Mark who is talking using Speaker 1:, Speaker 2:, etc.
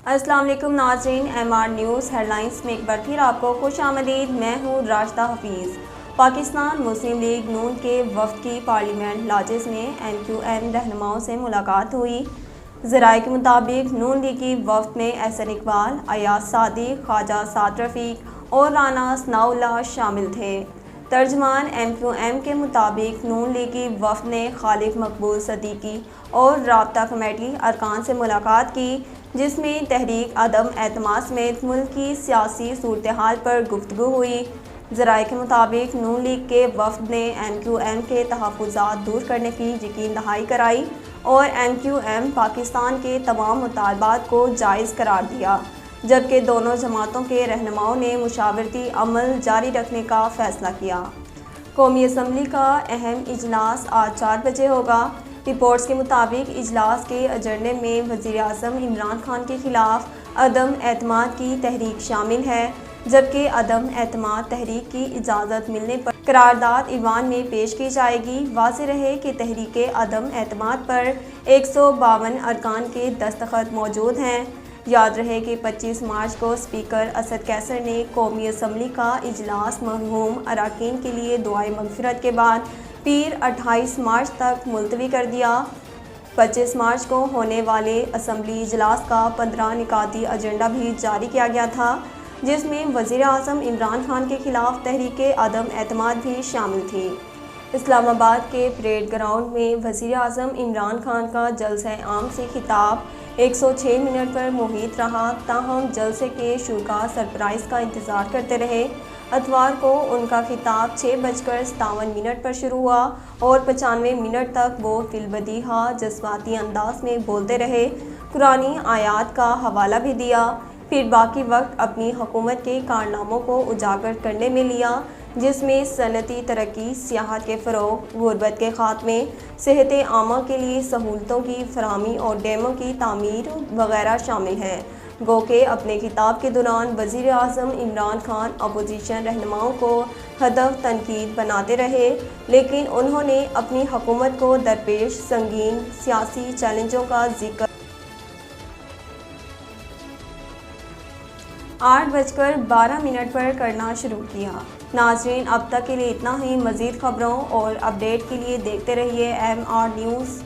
Speaker 1: السلام علیکم ناظرین، M R news headlines میں ایک بار پھر آپ کو خوش آمدید۔ میں ہوں راشدہ حفیظ۔ پاکستان مسلم لیگ نون کے وفد کی پارلیمنٹ لاجز میں ایم کیو ایم رہنماؤں سے ملاقات ہوئی۔ ذرائع کے مطابق نون لیگی وفد میں احسن اقبال، ایاز صادق، خواجہ سعد رفیق اور رانا ثناء اللہ شامل تھے۔ ترجمان ایم کیو ایم کے مطابق نون لیگی وفد نے خالق مقبول صدیقی اور رابطہ کمیٹی ارکان سے ملاقات کی، جس میں تحریک عدم اعتماد سمیت ملک کی سیاسی صورتحال پر گفتگو ہوئی۔ ذرائع کے مطابق نون لیگ کے وفد نے ایم کیو ایم کے تحفظات دور کرنے کی یقین دہانی کرائی اور ایم کیو ایم پاکستان کے تمام مطالبات کو جائز قرار دیا، جبکہ دونوں جماعتوں کے رہنماؤں نے مشاورتی عمل جاری رکھنے کا فیصلہ کیا۔ قومی اسمبلی کا اہم اجلاس آج 4 بجے ہوگا۔ رپورٹس کے مطابق اجلاس کے ایجنڈے میں وزیر اعظم عمران خان کے خلاف عدم اعتماد کی تحریک شامل ہے، جبکہ عدم اعتماد تحریک کی اجازت ملنے پر قرارداد ایوان میں پیش کی جائے گی۔ واضح رہے کہ تحریک عدم اعتماد پر 152 ارکان کے دستخط موجود ہیں۔ یاد رہے کہ 25 مارچ کو اسپیکر اسد کیسر نے قومی اسمبلی کا اجلاس مرحوم اراکین کے لیے دعائے مغفرت کے بعد پیر 28 مارچ تک ملتوی کر دیا۔ 25 مارچ کو ہونے والے اسمبلی اجلاس کا 15 نکاتی ایجنڈا بھی جاری کیا گیا تھا، جس میں وزیر اعظم عمران خان کے خلاف تحریک عدم اعتماد بھی شامل تھی۔ اسلام آباد کے پریڈ گراؤنڈ میں وزیر اعظم عمران خان کا جلسہ عام سے خطاب 106 منٹ پر محیط رہا، تاہم جلسے کے شرکاء سرپرائز کا انتظار کرتے رہے۔ اتوار کو ان کا خطاب 6:57 پر شروع ہوا اور 95 منٹ تک وہ فی البدیہہ جذباتی انداز میں بولتے رہے، قرآنی آیات کا حوالہ بھی دیا، پھر باقی وقت اپنی حکومت کے کارناموں کو اجاگر کرنے میں لیا، جس میں صنعتی ترقی، سیاحت کے فروغ، غربت کے خاتمے، صحت عامہ کے لیے سہولتوں کی فراہمی اور ڈیموں کی تعمیر وغیرہ شامل ہیں۔ گو کہ اپنے خطاب کے دوران وزیر اعظم عمران خان اپوزیشن رہنماؤں کو ہدف تنقید بناتے رہے، لیکن انہوں نے اپنی حکومت کو درپیش سنگین سیاسی چیلنجوں کا ذکر 8:12 پر کرنا شروع کیا۔ ناظرین، اب تک کے لیے اتنا ہی۔ مزید خبروں اور اپڈیٹ کے لیے دیکھتے رہیے ایم آر نیوز۔